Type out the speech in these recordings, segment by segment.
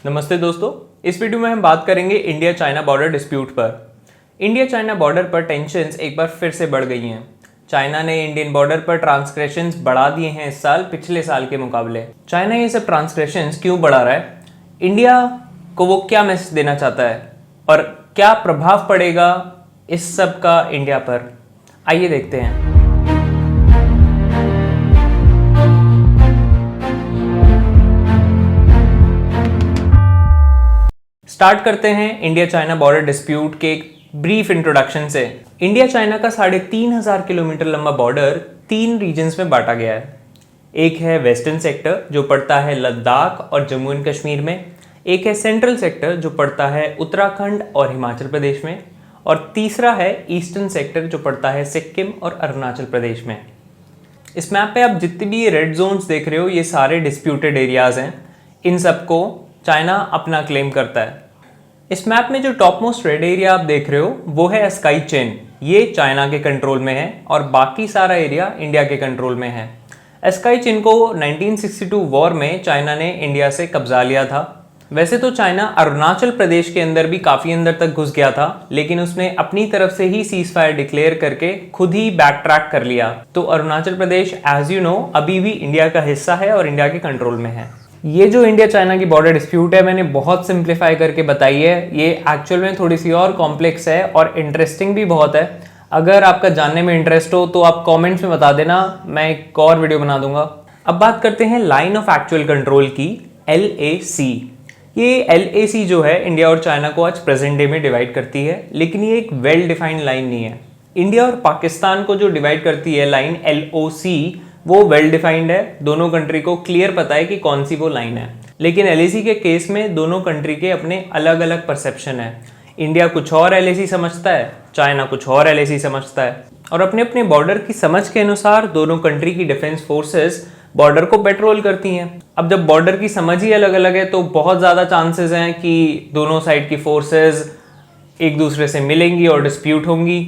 नमस्ते दोस्तों, इस वीडियो में हम बात करेंगे इंडिया चाइना बॉर्डर डिस्प्यूट पर। इंडिया चाइना बॉर्डर पर टेंशन्स एक बार फिर से बढ़ गई हैं। चाइना ने इंडियन बॉर्डर पर ट्रांसग्रेशंस बढ़ा दिए हैं इस साल पिछले साल के मुकाबले। चाइना ये सब ट्रांसग्रेशंस क्यों बढ़ा रहा है, इंडिया को वो क्या मैसेज देना चाहता है और क्या प्रभाव पड़ेगा इस सब का इंडिया पर, आइए देखते हैं। स्टार्ट करते हैं इंडिया चाइना बॉर्डर डिस्प्यूट के एक ब्रीफ इंट्रोडक्शन से। इंडिया चाइना का 3,500 किलोमीटर लंबा बॉर्डर 3 रीजन्स में बांटा गया है। एक है वेस्टर्न सेक्टर जो पड़ता है लद्दाख और जम्मू एंड कश्मीर में, एक है सेंट्रल सेक्टर जो पड़ता है उत्तराखंड और हिमाचल प्रदेश में, और तीसरा है ईस्टर्न सेक्टर जो पड़ता है सिक्किम और अरुणाचल प्रदेश में। इस मैप पे आप जितनी भी रेड जोन्स देख रहे हो ये सारे डिस्प्यूटेड एरियाज हैं। इन सबको चाइना अपना क्लेम करता है। इस मैप में जो टॉप मोस्ट रेड एरिया आप देख रहे हो वो है स्काई चेन, ये चाइना के कंट्रोल में है और बाकी सारा एरिया इंडिया के कंट्रोल में है। स्काई चेन को 1962 वॉर में चाइना ने इंडिया से कब्जा लिया था। वैसे तो चाइना अरुणाचल प्रदेश के अंदर भी काफ़ी अंदर तक घुस गया था, लेकिन उसने अपनी तरफ से ही सीज फायर डिक्लेयर करके खुद ही बैक ट्रैक कर लिया। तो Arunachal Pradesh as you know अभी भी इंडिया का हिस्सा है और इंडिया के कंट्रोल में है। ये जो इंडिया चाइना की बॉर्डर डिस्प्यूट है मैंने बहुत सिंप्लीफाई करके बताई है, ये एक्चुअल में थोड़ी सी और कॉम्प्लेक्स है और इंटरेस्टिंग भी बहुत है। अगर आपका जानने में इंटरेस्ट हो तो आप कमेंट्स में बता देना, मैं एक और वीडियो बना दूंगा। अब बात करते हैं लाइन ऑफ एक्चुअल कंट्रोल की, LAC। ये LAC जो है इंडिया और चाइना को आज प्रेजेंट डे में डिवाइड करती है, लेकिन ये एक वेल डिफाइंड लाइन नहीं है। इंडिया और पाकिस्तान को जो डिवाइड करती है लाइन LOC वो वेल डिफाइंड है, दोनों कंट्री को क्लियर पता है कि कौन सी वो लाइन है। लेकिन LAC के केस में दोनों कंट्री के अपने अलग अलग परसेप्शन है। इंडिया कुछ और LAC समझता है, चाइना कुछ और LAC समझता है, और अपने अपने बॉर्डर की समझ के अनुसार दोनों कंट्री की डिफेंस फोर्सेस बॉर्डर को पेट्रोल करती हैं। अब जब बॉर्डर की समझ ही अलग अलग है तो बहुत ज़्यादा चांसेस हैं कि दोनों साइड की फोर्सेस एक दूसरे से मिलेंगी और डिस्प्यूट होंगी।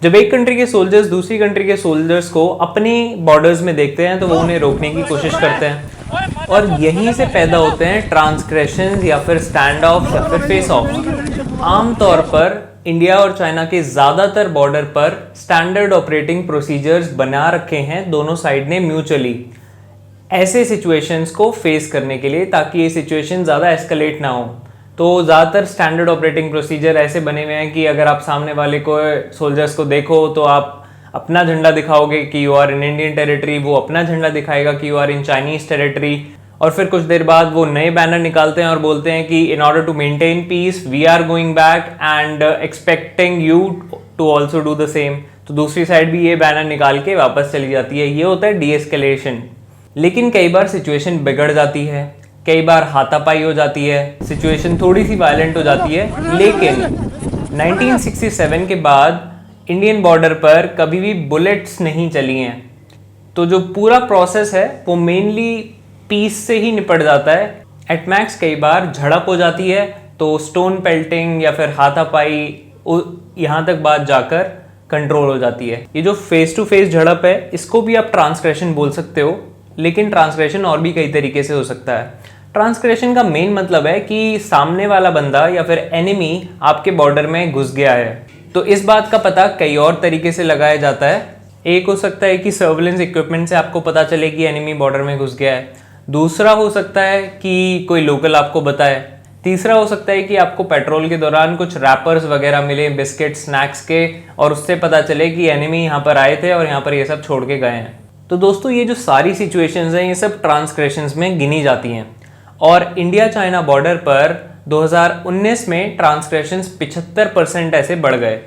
जब एक कंट्री के सोल्जर्स दूसरी कंट्री के सोल्जर्स को अपने बॉर्डर्स में देखते हैं तो वो उन्हें रोकने की कोशिश करते हैं, और यहीं से पैदा होते हैं ट्रांसग्रेशंस या फिर स्टैंड ऑफ या फिर फेस ऑफ। आमतौर पर इंडिया और चाइना के ज़्यादातर बॉर्डर पर स्टैंडर्ड ऑपरेटिंग प्रोसीजर्स बना रखे हैं दोनों साइड ने म्यूचुअली, ऐसे सिचुएशंस को फेस करने के लिए, ताकि ये सिचुएशन ज़्यादा एस्केलेट ना हो। तो ज़्यादातर स्टैंडर्ड ऑपरेटिंग प्रोसीजर ऐसे बने हुए हैं कि अगर आप सामने वाले को सोल्जर्स को देखो तो आप अपना झंडा दिखाओगे कि you are in Indian territory, वो अपना झंडा दिखाएगा कि you are in Chinese territory, और फिर कुछ देर बाद वो नए बैनर निकालते हैं और बोलते हैं कि in order to maintain peace we are going back and expecting you to also do the same. तो दूसरी साइड भी ये बैनर निकाल के वापस चली जाती है। ये होता है डीएस्केलेशन। लेकिन कई बार सिचुएशन बिगड़ जाती है, कई बार हाथापाई हो जाती है, सिचुएशन थोड़ी सी वायलेंट हो जाती है। लेकिन 1967 के बाद इंडियन बॉर्डर पर कभी भी बुलेट्स नहीं चली हैं। तो जो पूरा प्रोसेस है वो मेनली पीस से ही निपट जाता है। एट मैक्स कई बार झड़प हो जाती है तो स्टोन पेल्टिंग या फिर हाथापाई यहाँ तक बात जाकर कंट्रोल हो जाती है। ये जो फेस टू फेस झड़प है इसको भी आप ट्रांसग्रेशन बोल सकते हो, लेकिन ट्रांसग्रेशन और भी कई तरीके से हो सकता है। ट्रांसग्रेशन का मेन मतलब है कि सामने वाला बंदा या फिर एनिमी आपके बॉर्डर में घुस गया है। तो इस बात का पता कई और तरीके से लगाया जाता है। एक हो सकता है कि सर्वेलेंस इक्विपमेंट से आपको पता चले कि एनिमी बॉर्डर में घुस गया है। दूसरा हो सकता है कि कोई लोकल आपको बताए। तीसरा हो सकता है कि आपको पेट्रोल के दौरान कुछ रैपर्स वगैरह मिले बिस्किट स्नैक्स के, और उससे पता चले कि एनिमी यहाँ पर आए थे और यहाँ पर ये सब छोड़ के गए हैं। तो दोस्तों ये जो सारी सिचुएशंस हैं ये सब ट्रांसग्रेशंस में गिनी जाती हैं, और इंडिया चाइना बॉर्डर पर 2019 में ट्रांसग्रेशंस 75% ऐसे बढ़ गए।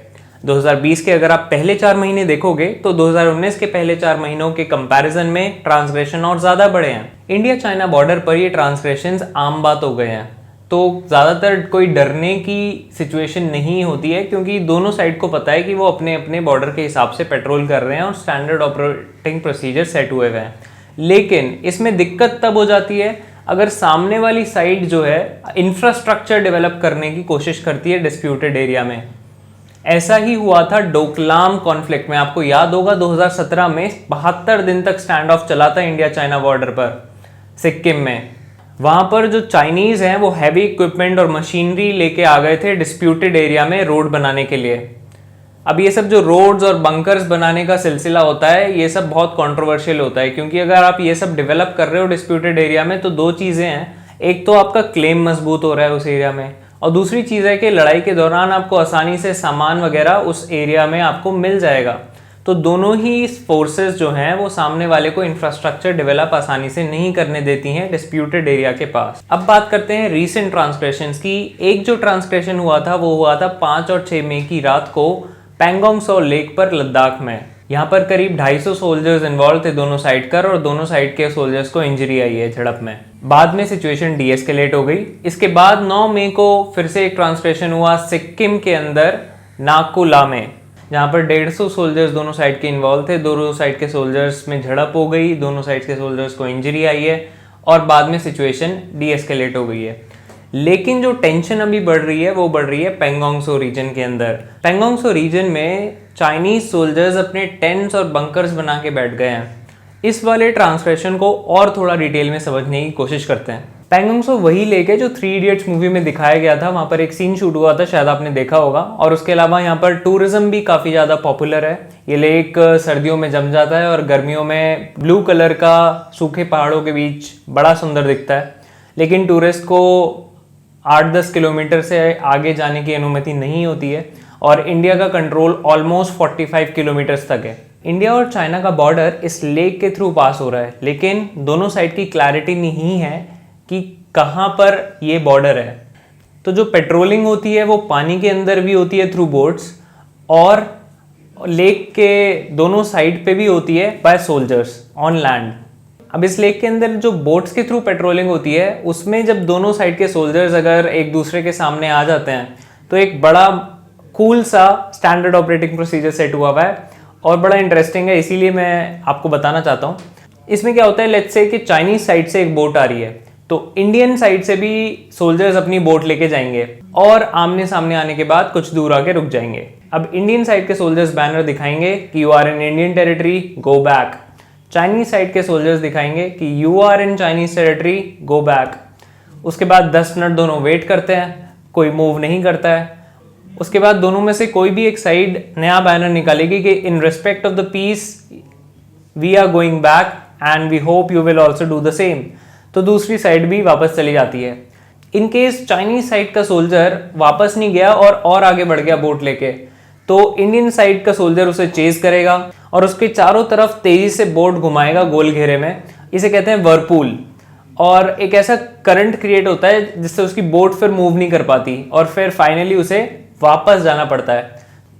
2020 के अगर आप पहले 4 महीने देखोगे तो 2019 के पहले 4 महीनों के कंपैरिजन में ट्रांसग्रेशन और ज़्यादा बढ़े हैं। इंडिया चाइना बॉर्डर पर ये ट्रांसग्रेशंस आम बात हो गए हैं, तो ज़्यादातर कोई डरने की सिचुएशन नहीं होती है, क्योंकि दोनों साइड को पता है कि वो अपने अपने बॉर्डर के हिसाब से पेट्रोल कर रहे हैं और स्टैंडर्ड ऑपरेटिंग प्रोसीजर सेट हुए हुए हैं। लेकिन इसमें दिक्कत तब हो जाती है अगर सामने वाली साइड जो है इंफ्रास्ट्रक्चर डेवलप करने की कोशिश करती है डिस्प्यूटेड एरिया में। ऐसा ही हुआ था डोकलाम कॉन्फ्लिक्ट में। आपको याद होगा 2017 में 72 दिन तक स्टैंड ऑफ चला था इंडिया चाइना बॉर्डर पर सिक्किम में। वहाँ पर जो चाइनीज़ हैं वो हैवी इक्विपमेंट और मशीनरी लेके आ गए थे डिस्प्यूटेड एरिया में रोड बनाने के लिए। अब ये सब जो रोड्स और बंकर्स बनाने का सिलसिला होता है, ये सब बहुत कंट्रोवर्शियल होता है, क्योंकि अगर आप ये सब डेवलप कर रहे हो डिस्प्यूटेड एरिया में तो दो चीज़ें हैं। एक तो आपका क्लेम मजबूत हो रहा है उस एरिया में, और दूसरी चीज़ है कि लड़ाई के दौरान आपको आसानी से सामान वगैरह उस एरिया में आपको मिल जाएगा। तो दोनों ही फोर्सेस जो हैं वो सामने वाले को इंफ्रास्ट्रक्चर डेवलप आसानी से नहीं करने देती हैं डिस्प्यूटेड एरिया के पास। अब बात करते हैं रीसेंट ट्रांसग्रेशंस की। एक जो ट्रांसग्रेशन हुआ था वो हुआ था 5 और 6 मई की रात को पैंगोंग सो लेक पर लद्दाख में। यहाँ पर करीब 250 सोल्जर्स इन्वॉल्व थे दोनों साइड कर, और दोनों साइड के सोल्जर्स को इंजरी आई है झड़प में। बाद में सिचुएशन डीएस्केलेट हो गई। इसके बाद 9 मई को फिर से एक ट्रांसग्रेशन हुआ सिक्किम के अंदर नाकुला में, जहाँ पर 150 सोल्जर्स दोनों साइड के इन्वॉल्व थे। दोनों साइड के सोल्जर्स में झड़प हो गई, दोनों साइड के सोल्जर्स को इंजरी आई है, और बाद में सिचुएशन डीएस्केलेट हो गई है। लेकिन जो टेंशन अभी बढ़ रही है वो बढ़ रही है पैंगोंग सो रीजन के अंदर। पैंगोंग सो रीजन में चाइनीज सोल्जर्स अपने टेंट्स और बंकर्स बना के बैठ गए हैं। इस वाले ट्रांसग्रेशन को और थोड़ा डिटेल में समझने की कोशिश करते हैं। पैंगोंग सो वही लेक है जो 3 इडियट्स मूवी में दिखाया गया था। वहाँ पर एक सीन शूट हुआ था, शायद आपने देखा होगा। और उसके अलावा यहाँ पर टूरिज्म भी काफ़ी ज़्यादा पॉपुलर है। ये लेक सर्दियों में जम जाता है और गर्मियों में ब्लू कलर का सूखे पहाड़ों के बीच बड़ा सुंदर दिखता है। लेकिन टूरिस्ट को 8-10 किलोमीटर से आगे जाने की अनुमति नहीं होती है, और इंडिया का कंट्रोल ऑलमोस्ट 45 किलोमीटर्स तक है। इंडिया और चाइना का बॉर्डर इस लेक के थ्रू पास हो रहा है, लेकिन दोनों साइड की क्लैरिटी नहीं है कि कहाँ पर ये बॉर्डर है। तो जो पेट्रोलिंग होती है वो पानी के अंदर भी होती है थ्रू बोट्स, और लेक के दोनों साइड पे भी होती है बाय सोल्जर्स ऑन लैंड। अब इस लेक के अंदर जो बोट्स के थ्रू पेट्रोलिंग होती है उसमें जब दोनों साइड के सोल्जर्स अगर एक दूसरे के सामने आ जाते हैं तो एक बड़ा कूल सा स्टैंडर्ड ऑपरेटिंग प्रोसीजर सेट हुआ है, और बड़ा इंटरेस्टिंग है, इसीलिए मैं आपको बताना चाहता हूँ। इसमें क्या होता है, लेट्स से कि चाइनीज साइड से एक बोट आ रही है, तो इंडियन साइड से भी सोल्जर्स अपनी बोट लेके जाएंगे और आमने सामने आने के बाद कुछ दूर आके रुक जाएंगे। अब इंडियन साइड के सोल्जर्स बैनर दिखाएंगे कि you are in Indian territory, go back. Chinese side के सोल्जर्स दिखाएंगे कि you are in Chinese territory, go back. उसके बाद 10 मिनट दोनों वेट करते हैं, कोई मूव नहीं करता है। उसके बाद दोनों में से कोई भी एक साइड नया बैनर निकालेगी कि in respect of the peace we are going back and we hope you will also do the same. तो दूसरी साइड भी वापस चली जाती है। इन केस चाइनीज साइड का सोल्जर वापस नहीं गया और आगे बढ़ गया बोट लेके, तो इंडियन साइड का सोल्जर उसे चेज करेगा और उसके चारों तरफ तेजी से बोट घुमाएगा गोल घेरे में। इसे कहते हैं वर्लपूल, और एक ऐसा करंट क्रिएट होता है जिससे उसकी बोट फिर मूव नहीं कर पाती और फिर फाइनली उसे वापस जाना पड़ता है।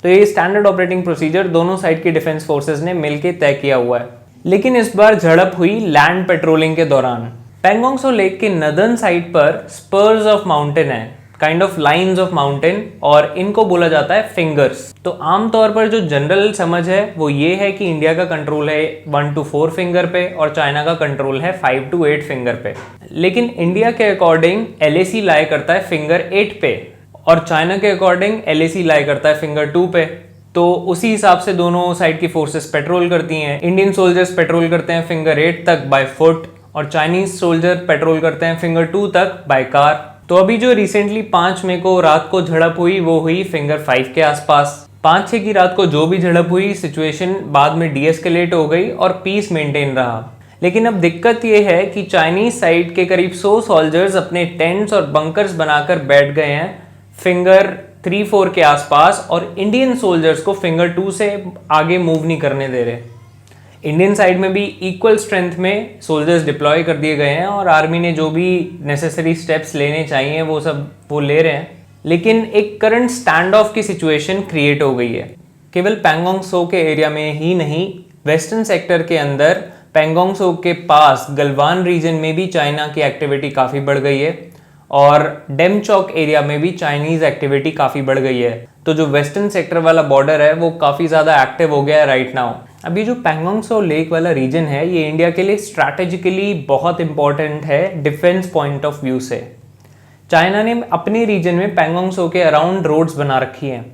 तो ये स्टैंडर्ड ऑपरेटिंग प्रोसीजर दोनों साइड की डिफेंस फोर्सेस ने मिलकर तय किया हुआ है। लेकिन इस बार झड़प हुई लैंड पेट्रोलिंग के दौरान। पैंगोंग सो लेक के नदर्न साइड पर स्पर्स ऑफ माउंटेन है, kind of lines of mountain, और इनको बोला जाता है फिंगर्स। तो आमतौर पर जो जनरल समझ है वो ये है कि इंडिया का कंट्रोल है 1 to 4 फिंगर पे और चाइना का कंट्रोल है 5 to 8 फिंगर पे। लेकिन इंडिया के अकॉर्डिंग LAC लाई करता है फिंगर 8 पे, और चाइना के अकॉर्डिंग LAC लाई करता है फिंगर 2 पे। तो उसी हिसाब से दोनों साइड की फोर्सेस पेट्रोल करती हैं। इंडियन सोल्जर्स पेट्रोल करते हैं फिंगर 8 तक बाय फुट, और चाइनीज सोल्जर पेट्रोल करते हैं फिंगर 2 तक बाय कार। तो अभी जो रिसेंटली 5 मई को रात को झड़प हुई वो हुई फिंगर 5 के आसपास। 5-6 की रात को जो भी झड़प हुई सिचुएशन बाद में डीएस्केलेट हो गई और पीस मेंटेन रहा। लेकिन अब दिक्कत ये है कि चाइनीज साइड के करीब 100 सोल्जर्स अपने टेंट्स और बंकर्स बनाकर बैठ गए हैं फिंगर 3-4 के आसपास, और इंडियन सोल्जर्स को फिंगर 2 से आगे मूव नहीं करने दे रहे। इंडियन साइड में भी इक्वल स्ट्रेंथ में सोल्जर्स डिप्लॉय कर दिए गए हैं, और आर्मी ने जो भी नेसेसरी स्टेप्स लेने चाहिए वो ले रहे हैं। लेकिन एक करंट स्टैंड ऑफ की सिचुएशन क्रिएट हो गई है। केवल पैंगोंग सो के एरिया में ही नहीं, वेस्टर्न सेक्टर के अंदर पैंगोंग सो के पास गलवान रीजन में भी चाइना की एक्टिविटी काफ़ी बढ़ गई है, और डेमचौक एरिया में भी चाइनीज एक्टिविटी काफ़ी बढ़ गई है। तो जो वेस्टर्न सेक्टर वाला बॉर्डर है वो काफ़ी ज़्यादा एक्टिव हो गया है राइट नाउ। अभी जो पैंगोंग सो लेक वाला रीजन है ये इंडिया के लिए स्ट्रैटेजिकली बहुत इंपॉर्टेंट है डिफेंस पॉइंट ऑफ व्यू से। चाइना ने अपने रीजन में पैंगोंग सो के अराउंड रोड्स बना रखी हैं,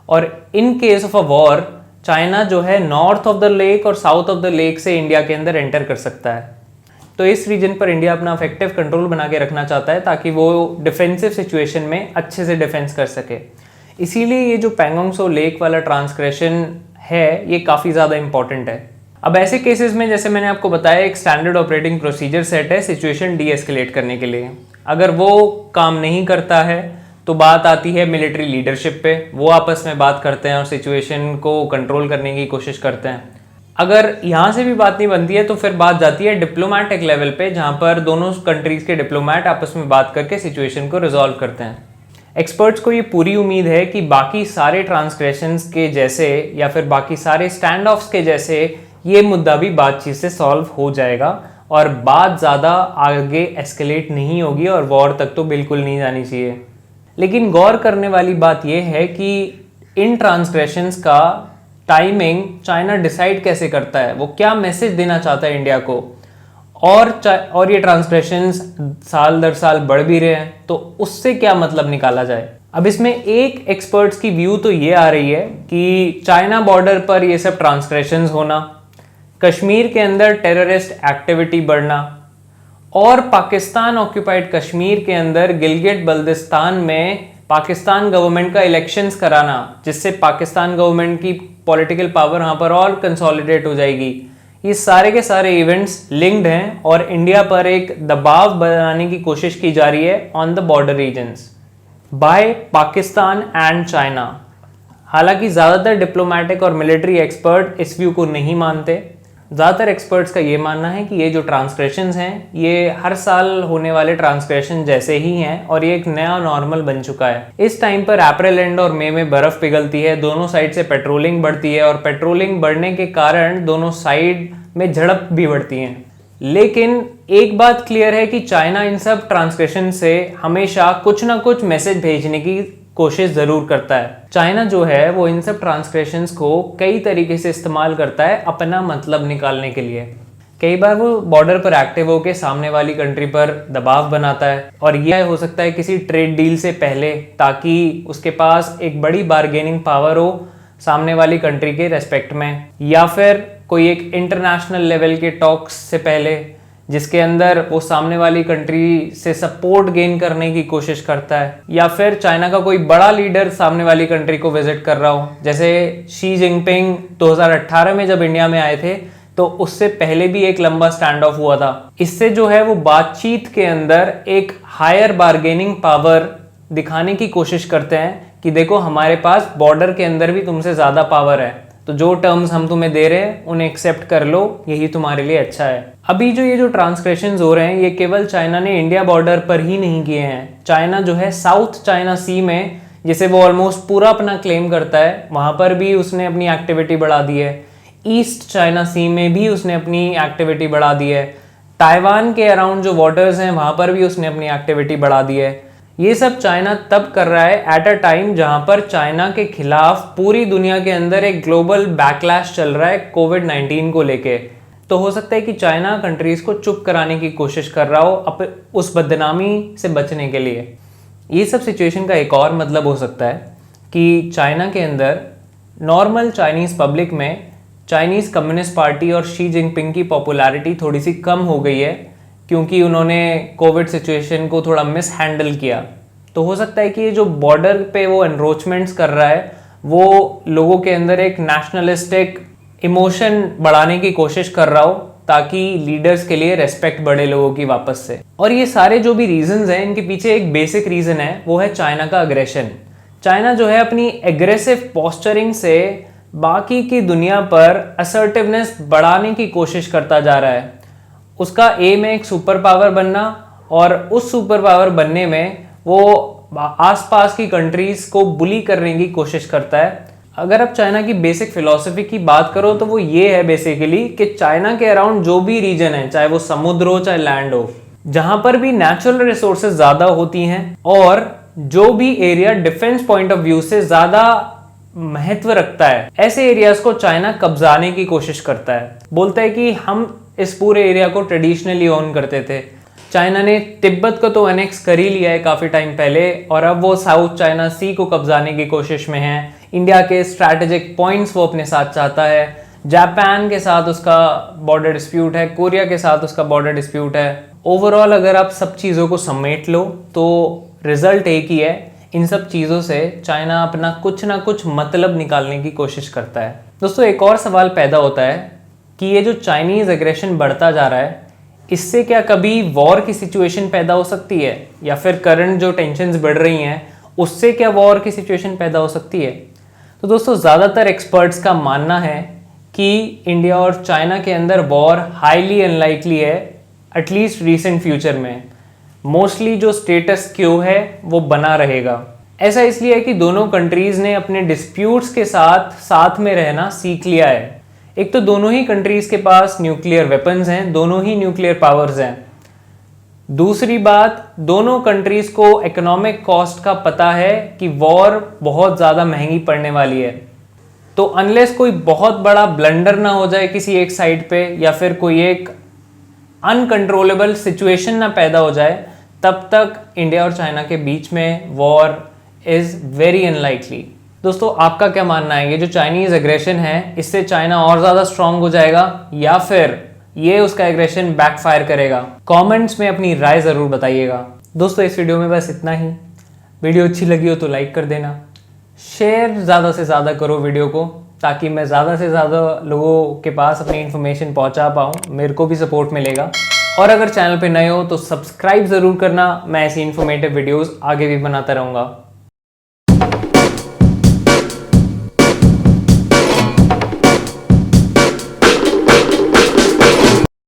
और in case of a war China जो है नॉर्थ ऑफ द लेक और साउथ ऑफ द लेक से इंडिया के अंदर एंटर कर सकता है। तो इस रीजन पर इंडिया अपना इफेक्टिव कंट्रोल बना के रखना चाहता है ताकि वो डिफेंसिव सिचुएशन में अच्छे से डिफेंस कर सके। इसीलिए ये जो पैंगोंग त्सो लेक वाला ट्रांसग्रेशन है ये काफ़ी ज़्यादा इंपॉर्टेंट है। अब ऐसे केसेस में जैसे मैंने आपको बताया एक स्टैंडर्ड ऑपरेटिंग प्रोसीजर सेट है सिचुएशन डी एस्केलेट करने के लिए। अगर वो काम नहीं करता है तो बात आती है मिलिट्री लीडरशिप पे, वो आपस में बात करते हैं और सिचुएशन को कंट्रोल करने की कोशिश करते हैं। अगर यहाँ से भी बात नहीं बनती है तो फिर बात जाती है डिप्लोमेटिक लेवल पे, जहाँ पर दोनों कंट्रीज के डिप्लोमेट आपस में बात करके सिचुएशन को रिजॉल्व करते हैं। एक्सपर्ट्स को ये पूरी उम्मीद है कि बाकी सारे ट्रांसग्रेशंस के जैसे या फिर बाकी सारे स्टैंड ऑफ्स के जैसे ये मुद्दा भी बातचीत से सॉल्व हो जाएगा और बात ज़्यादा आगे एस्केलेट नहीं होगी और वॉर तक तो बिल्कुल नहीं जानी चाहिए। लेकिन गौर करने वाली बात यह है कि इन ट्रांसग्रेशंस का टाइमिंग चाइना डिसाइड कैसे करता है, वो क्या मैसेज देना चाहता है इंडिया को, और ये ट्रांसग्रेशंस साल दर साल बढ़ भी रहे हैं तो उससे क्या मतलब निकाला जाए। अब इसमें एक एक्सपर्ट्स की व्यू तो ये आ रही है कि चाइना बॉर्डर पर ये सब ट्रांसग्रेशंस होना, कश्मीर के अंदर टेररिस्ट एक्टिविटी बढ़ना और पाकिस्तान ऑक्यूपाइड कश्मीर के अंदर गिलगिट बल्तिस्तान में पाकिस्तान गवर्नमेंट का इलेक्शंस कराना, जिससे पाकिस्तान गवर्नमेंट की पॉलिटिकल पावर वहाँ पर और कंसोलिडेट हो जाएगी। ये सारे के सारे इवेंट्स लिंक्ड हैं और इंडिया पर एक दबाव बनाने की कोशिश की जा रही है on the border regions by Pakistan and China. हालांकि ज़्यादातर डिप्लोमेटिक और मिलिट्री एक्सपर्ट इस व्यू को नहीं मानते। ज़्यादातर एक्सपर्ट्स का ये मानना है कि ये जो ट्रांसग्रेशंस हैं ये हर साल होने वाले ट्रांसग्रेशन जैसे ही हैं और ये एक नया नॉर्मल बन चुका है। इस टाइम पर अप्रैल एंड और मई में बर्फ़ पिघलती है, दोनों साइड से पेट्रोलिंग बढ़ती है और पेट्रोलिंग बढ़ने के कारण दोनों साइड में झड़प भी बढ़ती हैं। लेकिन एक बात क्लियर है कि चाइना इन सब ट्रांसग्रेशन से हमेशा कुछ ना कुछ मैसेज भेजने की कोशिश जरूर करता है। चाइना जो है वो इन सब ट्रांसग्रेशंस को कई तरीके से इस्तेमाल करता है अपना मतलब निकालने के लिए। कई बार वो बॉर्डर पर एक्टिव होकर सामने वाली कंट्री पर दबाव बनाता है और यह हो सकता है किसी ट्रेड डील से पहले, ताकि उसके पास एक बड़ी बार्गेनिंग पावर हो सामने वाली कंट्री के रेस्पेक्ट में, या फिर कोई एक इंटरनेशनल लेवल के टॉक्स से पहले जिसके अंदर वो सामने वाली कंट्री से सपोर्ट गेन करने की कोशिश करता है, या फिर चाइना का कोई बड़ा लीडर सामने वाली कंट्री को विजिट कर रहा हो। जैसे शी जिनपिंग 2018 में जब इंडिया में आए थे तो उससे पहले भी एक लंबा स्टैंड ऑफ हुआ था। इससे जो है वो बातचीत के अंदर एक हायर बार्गेनिंग पावर दिखाने की कोशिश करते हैं कि देखो हमारे पास बॉर्डर के अंदर भी तुमसे ज़्यादा पावर है, तो जो टर्म्स हम तुम्हें दे रहे हैं उन्हें एक्सेप्ट कर लो, यही तुम्हारे लिए अच्छा है। अभी ये जो ट्रांसग्रेशंस हो रहे हैं ये केवल चाइना ने इंडिया बॉर्डर पर ही नहीं किए हैं। चाइना जो है साउथ चाइना सी में, जिसे वो ऑलमोस्ट पूरा अपना क्लेम करता है, वहाँ पर भी उसने अपनी एक्टिविटी बढ़ा दी है। ईस्ट चाइना सी में भी उसने अपनी एक्टिविटी बढ़ा दी है। ताइवान के अराउंड जो वाटर्स हैं वहाँ पर भी उसने अपनी एक्टिविटी बढ़ा दी है। ये सब चाइना तब कर रहा है एट अ टाइम जहां पर चाइना के खिलाफ पूरी दुनिया के अंदर एक ग्लोबल बैकलैश चल रहा है कोविड-19 को लेके। तो हो सकता है कि चाइना कंट्रीज को चुप कराने की कोशिश कर रहा हो उस बदनामी से बचने के लिए। ये सब सिचुएशन का एक और मतलब हो सकता है कि चाइना के अंदर नॉर्मल चाइनीज़ पब्लिक में चाइनीज़ कम्युनिस्ट पार्टी और शी जिनपिंग की पॉपुलैरिटी थोड़ी सी कम हो गई है क्योंकि उन्होंने कोविड सिचुएशन को थोड़ा मिस हैंडल किया। तो हो सकता है कि ये जो बॉर्डर पे वो एनरोचमेंट्स कर रहा है वो लोगों के अंदर एक नेशनलिस्टिक इमोशन बढ़ाने की कोशिश कर रहा हो ताकि लीडर्स के लिए रेस्पेक्ट बढ़े लोगों की वापस से। और ये सारे जो भी रीजंस हैं इनके पीछे एक बेसिक रीजन है, वो है चाइना का अग्रेशन। चाइना जो है अपनी एग्रेसिव पोस्चरिंग से बाकी की दुनिया पर असर्टिवनेस बढ़ाने की कोशिश करता जा रहा है। उसका एम है एक सुपर पावर बनना और उस सुपर पावर बनने में वो आसपास की कंट्रीज को बुली करने की कोशिश करता है। अगर आप चाइना की बेसिक फिलॉसफी की बात करो तो वो ये है बेसिकली कि चाइना के अराउंड जो भी रीजन है, चाहे वो समुद्र हो चाहे लैंड हो, जहां पर भी नेचुरल रिसोर्सेज ज्यादा होती हैं और जो भी area defence point of view से ज्यादा महत्व रखता है, ऐसे एरियाज को चाइना कब्जाने की कोशिश करता है। बोलता है कि हम इस पूरे एरिया को ट्रेडिशनली ओन करते थे। चाइना ने तिब्बत को तो एनेक्स कर ही लिया है काफ़ी टाइम पहले और अब वो साउथ चाइना सी को कब्जाने की कोशिश में है। इंडिया के स्ट्रैटेजिक पॉइंट्स वो अपने साथ चाहता है। जापान के साथ उसका बॉर्डर डिस्प्यूट है, कोरिया के साथ उसका बॉर्डर डिस्प्यूट है। ओवरऑल अगर आप सब चीज़ों को समेट लो तो रिजल्ट एक ही है, इन सब चीज़ों से चाइना अपना कुछ ना कुछ मतलब निकालने की कोशिश करता है। दोस्तों एक और सवाल पैदा होता है कि ये जो चाइनीज़ एग्रेशन बढ़ता जा रहा है, इससे क्या कभी वॉर की सिचुएशन पैदा हो सकती है, या फिर करंट जो टेंशन्स बढ़ रही हैं उससे क्या वॉर की सिचुएशन पैदा हो सकती है। तो दोस्तों ज़्यादातर एक्सपर्ट्स का मानना है कि इंडिया और चाइना के अंदर वॉर हाईली अनलाइकली है, एटलीस्ट रीसेंट फ्यूचर में। मोस्टली जो स्टेटस क्यो है वो बना रहेगा। ऐसा इसलिए है कि दोनों कंट्रीज़ ने अपने डिस्प्यूट्स के साथ में रहना सीख लिया है। एक तो दोनों ही कंट्रीज़ के पास न्यूक्लियर वेपन्स हैं, दोनों ही न्यूक्लियर पावर्स हैं। दूसरी बात, दोनों कंट्रीज़ को इकोनॉमिक कॉस्ट का पता है कि वॉर बहुत ज़्यादा महंगी पड़ने वाली है। तो अनलेस कोई बहुत बड़ा ब्लंडर ना हो जाए किसी एक साइड पे, या फिर कोई एक अनकंट्रोलेबल सिचुएशन ना पैदा हो जाए, तब तक इंडिया और चाइना के बीच में वॉर इज़ वेरी अनलाइकली। दोस्तों आपका क्या मानना है, ये जो चाइनीज़ एग्रेशन है इससे चाइना और ज़्यादा स्ट्रांग हो जाएगा या फिर ये उसका एग्रेशन बैकफायर करेगा? कमेंट्स में अपनी राय ज़रूर बताइएगा। दोस्तों इस वीडियो में बस इतना ही। वीडियो अच्छी लगी हो तो लाइक कर देना, शेयर ज़्यादा से ज़्यादा करो वीडियो को, ताकि मैं ज़्यादा से ज़्यादा लोगों के पास अपनी इन्फॉर्मेशन पहुंचा पाऊँ, मेरे को भी सपोर्ट मिलेगा। और अगर चैनल पे नए हो तो सब्सक्राइब ज़रूर करना, मैं ऐसी इन्फॉर्मेटिव वीडियोस आगे भी बनाता रहूँगा।